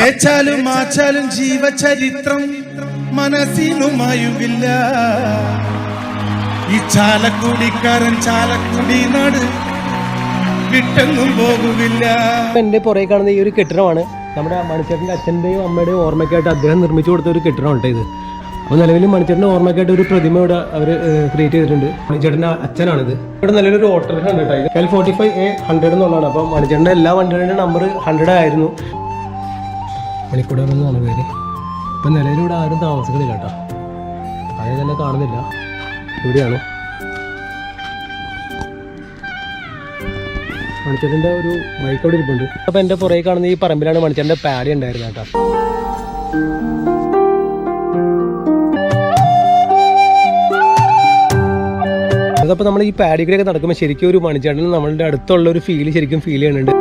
തേച്ചാലും മാച്ചാലും ജീവചരിത്രം മനസ്സിനുമായുകില്ല. ഈ ചാലക്കുടിക്കാരൻ ചാലക്കുടി നാട് വിട്ടെങ്ങും പോകുകയില്ല. എൻ്റെ പുറകെ കാണുന്ന ഈ ഒരു കെട്ടിടമാണ് നമ്മുടെ മണിച്ചേട്ടൻ്റെ അച്ഛൻ്റെയും അമ്മയുടെയും ഓർമ്മയ്ക്കായിട്ട് അദ്ദേഹം നിർമ്മിച്ചു കൊടുത്ത ഒരു കെട്ടിടമാണ് ഇത്. അപ്പോൾ നിലവിൽ മണിച്ചേട്ടൻ്റെ ഓർമ്മയ്ക്കായിട്ട് ഒരു പ്രതിമ ഇവിടെ അവർ ക്രിയേറ്റ് ചെയ്തിട്ടുണ്ട്. മണിച്ചേട്ടൻ്റെ അച്ഛനാണിത്. ഇവിടെ നിലവിലൊരു ഓട്ടോറിക്ഷ ഉണ്ട് കേട്ടോ. ഇത് L45A100 എന്നുള്ളതാണ്. അപ്പോൾ മണിച്ചേട്ടൻ്റെ എല്ലാ വണ്ടികളുടെ നമ്പർ 100 ആയിരുന്നു. മണിക്കൂടം എന്നാണ് പേര്. ഇപ്പം നിലവിലിവിടെ ആരും താമസിക്കുന്നില്ല കേട്ടോ. ആരും തന്നെ കാണുന്നില്ല. ഇവിടെയാണ് മണിച്ചേട്ടൻ്റെ ഒരു ബൈക്ക് അവിടെ ഇരിപ്പുണ്ട്. അപ്പോൾ എൻ്റെ പുറകെ കാണുന്ന ഈ പറമ്പിലാണ് മണിച്ചേട്ടൻ്റെ പാടി ഉണ്ടായിരുന്നത് കേട്ടോ. അതപ്പോൾ നമ്മൾ ഈ പാഡിക്കൂടെയൊക്കെ നടക്കുമ്പോൾ ശരിക്കും ഒരു മണിച്ചേട്ടൻ നമ്മളുടെ അടുത്തുള്ള ഒരു ഫീൽ ശരിക്കും ഫീൽ ചെയ്യുന്നുണ്ട്.